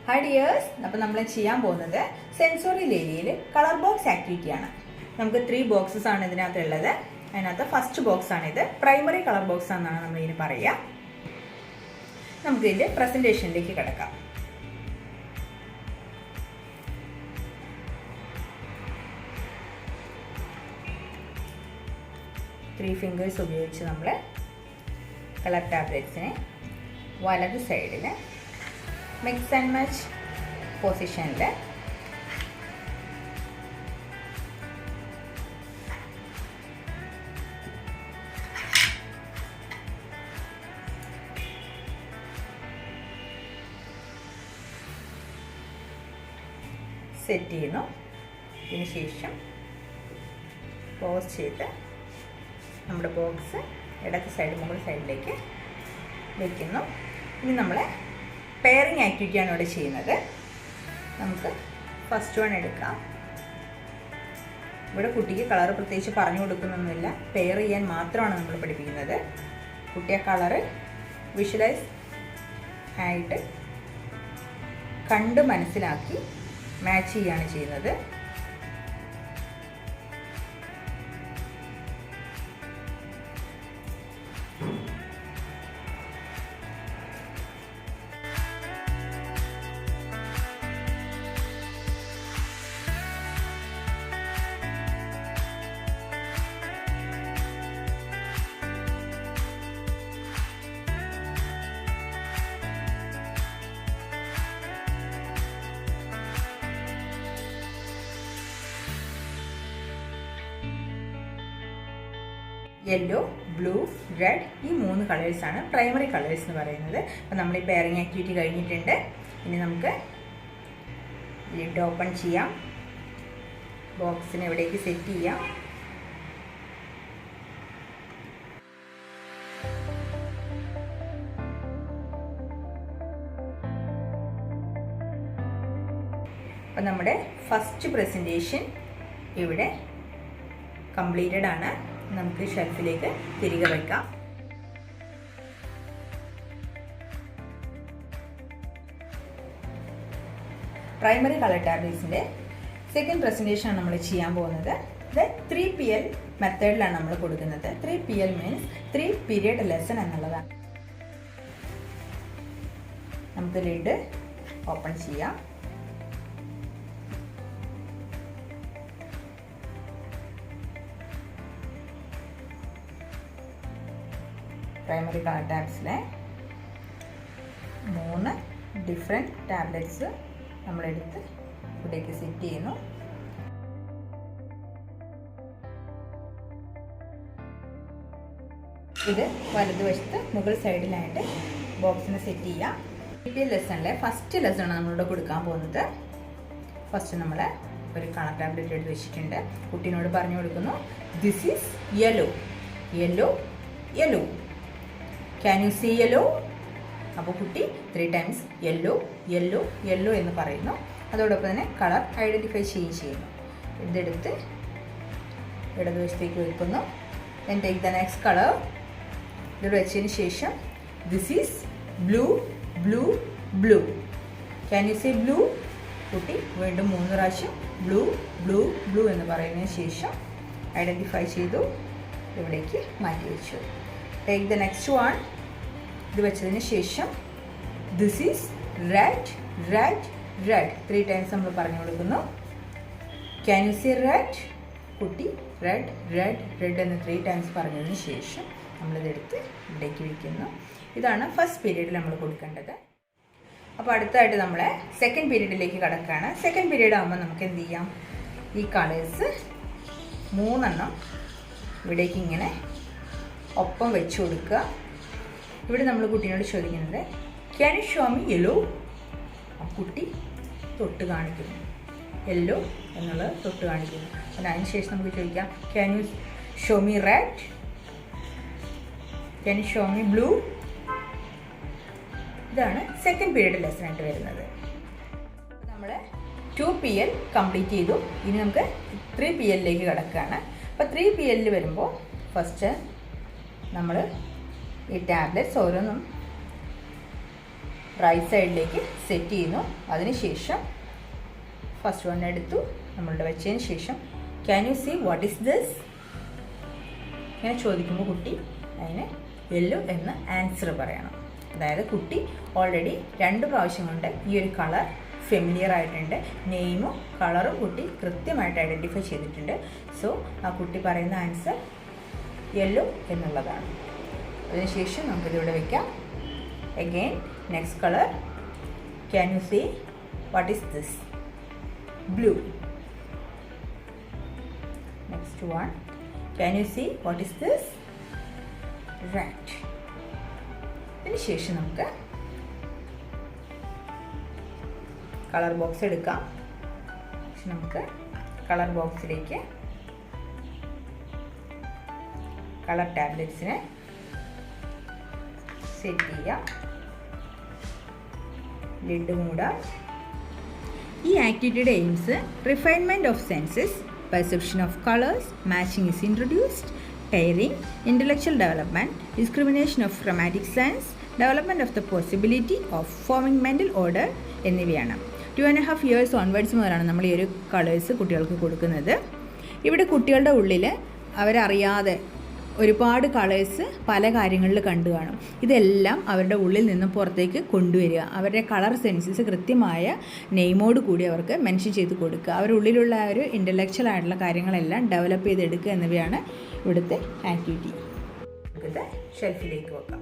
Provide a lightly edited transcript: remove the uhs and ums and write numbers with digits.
Hi dears, we will do Sensorial area color box activity. We have 3 boxes. The first box is primary color box. We will presentation. 3 fingers color tablets wallet side mix and match position set ചെയ്യുന്നു ഇതിനു ശേഷം close ചെയ്ത് നമ്മുടെ box ഇടത്തെ side മുകൾ സൈഡിലേക്ക് വെക്കുന്നു. ഇനി നമ്മൾ പെയറിംഗ് ആക്ടിവിറ്റി ആണ് ഇവിടെ ചെയ്യുന്നത്. നമുക്ക് ഫസ്റ്റ് വൺ എടുക്കാം. ഇവിടെ കുട്ടിക്ക് കളർ പ്രത്യേകിച്ച് പറഞ്ഞു കൊടുക്കുന്നൊന്നുമില്ല, പെയർ ചെയ്യാൻ മാത്രമാണ് നമ്മൾ പഠിപ്പിക്കുന്നത്. കുട്ടിയെ കളർ വിഷ്വലൈസ് ആയിട്ട് കണ്ട് മനസ്സിലാക്കി മാച്ച് ചെയ്യാണ് ചെയ്യുന്നത്. യെല്ലോ, ബ്ലൂ, റെഡ് ഈ 3 കളേഴ്സാണ് പ്രൈമറി കളേഴ്സ് എന്ന് പറയുന്നത്. അപ്പോൾ നമ്മൾ ഈ പെയറിംഗ് ആക്ടിവിറ്റി കഴിഞ്ഞിട്ടുണ്ട്. ഇനി നമുക്ക് ലിഡ് ഓപ്പൺ ചെയ്യാം. ബോക്സിനെ എവിടേക്ക് സെറ്റ് ചെയ്യാം. അപ്പോൾ നമ്മുടെ ഫസ്റ്റ് പ്രസൻറ്റേഷൻ ഇവിടെ കംപ്ലീറ്റഡ് ആണ്. നമുക്ക് ഷെൽഫിലേക്ക് തിരികെ വയ്ക്കാം. പ്രൈമറി കളർ ടാബ്ലറ്റ്സിൻ്റെ സെക്കൻഡ് പ്രസൻറ്റേഷൻ ആണ് നമ്മൾ ചെയ്യാൻ പോകുന്നത്. ഇത് 3PL മെത്തേഡിലാണ് നമ്മൾ കൊടുക്കുന്നത്. 3PL മീൻസ് 3 പീരിയഡ് ലെസൺ എന്നുള്ളതാണ്. നമുക്ക് ലിഡ് ഓപ്പൺ ചെയ്യാം. പ്രൈമറി കളർ ടാബ്സിലെ 3 ഡിഫറെൻറ്റ് ടാബ്ലറ്റ്സ് നമ്മളെടുത്ത് ഇവിടേക്ക് സെറ്റ് ചെയ്യുന്നു. ഇത് വലതുവശത്ത് മുകൾ സൈഡിലായിട്ട് ബോക്സിനെ സെറ്റ് ചെയ്യാം. PPL ലെസണിലെ ഫസ്റ്റ് ലെസണാണ് നമ്മളിവിടെ കൊടുക്കാൻ പോകുന്നത്. ഫസ്റ്റ് നമ്മൾ ഒരു കളർ ടാബ്ലറ്റ് എടുത്ത് വെച്ചിട്ടുണ്ട്. കുട്ടീനോട് പറഞ്ഞു കൊടുക്കുന്നു, this is yellow, yellow, yellow. Can you see yellow? അപ്പോൾ കുട്ടി 3 ടൈംസ് യെല്ലോ, യെല്ലോ, യെല്ലോ എന്ന് പറയുന്നു. അതോടൊപ്പം തന്നെ കളർ ഐഡൻറ്റിഫൈ ചെയ്യുന്നു. ഇതെടുത്ത് ഇടതുവശത്തേക്ക് വെക്കുന്നു. then take the next color. ഇത് വെച്ചതിന് ശേഷം this is blue, blue, blue. Can you see blue? കുട്ടി വീണ്ടും 3 പ്രാവശ്യം ബ്ലൂ, ബ്ലൂ, ബ്ലൂ എന്ന് പറയുന്നതിന് ശേഷം ഐഡൻറ്റിഫൈ ചെയ്തു ഇവിടേക്ക് മാറ്റി വെച്ചു. Take the next one. ഇത് വെച്ചതിന് ശേഷം this is red, red, red. 3 times നമ്മൾ പറഞ്ഞു കൊടുക്കുന്നു. Can you see red? കുട്ടി റെഡ്, റെഡ്, റെഡ് എന്ന് 3 ടൈംസ് പറഞ്ഞതിന് ശേഷം നമ്മളിതെടുത്ത് ഇവിടേക്ക് വയ്ക്കുന്നു. ഇതാണ് ഫസ്റ്റ് പീരീഡിൽ നമ്മൾ കൊടുക്കേണ്ടത്. അപ്പോൾ അടുത്തായിട്ട് നമ്മൾ സെക്കൻഡ് പീരീഡിലേക്ക് കടക്കുകയാണ്. സെക്കൻഡ് പീരീഡ് ആകുമ്പോൾ നമുക്ക് എന്ത് ചെയ്യാം? ഈ കളേഴ്സ് 3 ഇവിടേക്ക് ഇങ്ങനെ ഒപ്പം വെച്ച് കൊടുക്കുക. ഇവിടെ നമ്മൾ കുട്ടീനോട് ചോദിക്കുന്നത് can you show me yellow? ആ കുട്ടി തൊട്ട് കാണിക്കുന്നു, യെല്ലോ എന്നുള്ളത് തൊട്ട് കാണിക്കുന്നു. അപ്പോൾ അതിന് ശേഷം നമുക്ക് ചോദിക്കാം can you show me red? Can you show me blue? ഇതാണ് സെക്കൻഡ് പീരീഡ് ലെസൺ ആയിട്ട് വരുന്നത്. നമ്മൾ 2PL കംപ്ലീറ്റ് ചെയ്തു. ഇനി നമുക്ക് 3PLലേക്ക് കിടക്കുകയാണ്. അപ്പോൾ 3PL വരുമ്പോൾ ഫസ്റ്റ് നമ്മൾ ഈ ടാബ്ലറ്റ്സ് ഓരോന്നും റൈറ്റ് സൈഡിലേക്ക് സെറ്റ് ചെയ്യുന്നു. അതിനുശേഷം ഫസ്റ്റ് വൺ എടുത്തു, നമ്മളുടെ വെച്ചതിന് ശേഷം can you see what is this ഇങ്ങനെ ചോദിക്കുമ്പോൾ കുട്ടി അതിന് യെല്ലോ എന്ന് ആൻസർ പറയണം. അതായത് കുട്ടി ഓൾറെഡി 2 പ്രാവശ്യം കൊണ്ട് ഈ ഒരു കളർ ഫെമിലിയർ ആയിട്ടുണ്ട്. നെയിമും കളറും കുട്ടി കൃത്യമായിട്ട് ഐഡൻറ്റിഫൈ ചെയ്തിട്ടുണ്ട്. സോ ആ കുട്ടി പറയുന്ന ആൻസർ യെല്ലോ എന്നുള്ളതാണ്. അതിനുശേഷം നമുക്കിതിവിടെ വയ്ക്കാം. Again next colour, can you see what is this? Blue. Next one, can you see what is this? Red. അതിനുശേഷം നമുക്ക് കളർ ബോക്സ് എടുക്കാം. നമുക്ക് കളർ ബോക്സിലേക്ക് കളർ ടാബ്ലറ്റ്സിനെ സെറ്റ് ചെയ്യാം. ലിഡ് മൂടാം. ഈ ആക്ടിവിറ്റിയുടെ aims refinement of senses, perception of colours, matching is introduced, tiring, intellectual development, discrimination of chromatic sense, development of the possibility of forming mental order എന്നിവയാണ്. 2.5 years onwards മുതലാണ് നമ്മൾ ഈ ഒരു കളേഴ്സ് കുട്ടികൾക്ക് കൊടുക്കുന്നത്. ഇവിടെ കുട്ടികളുടെ ഉള്ളിൽ അവരറിയാതെ ഒരുപാട് കളേഴ്സ് പല കാര്യങ്ങളിൽ കണ്ടു കാണും. ഇതെല്ലാം അവരുടെ ഉള്ളിൽ നിന്ന് പുറത്തേക്ക് കൊണ്ടുവരിക, അവരുടെ കളർ സെൻസസ് കൃത്യമായ നെയിമോട് കൂടി അവർക്ക് മെൻഷൻ ചെയ്ത് കൊടുക്കുക, അവരുടെ ഉള്ളിലുള്ള ആ ഒരു ഇൻ്റലക്ച്വൽ ആയിട്ടുള്ള കാര്യങ്ങളെല്ലാം ഡെവലപ്പ് ചെയ്തെടുക്കുക എന്നിവയാണ് ഇവിടുത്തെ ആക്ടിവിറ്റി. ഇത് ഷെൽഫിലേക്ക് വെക്കാം.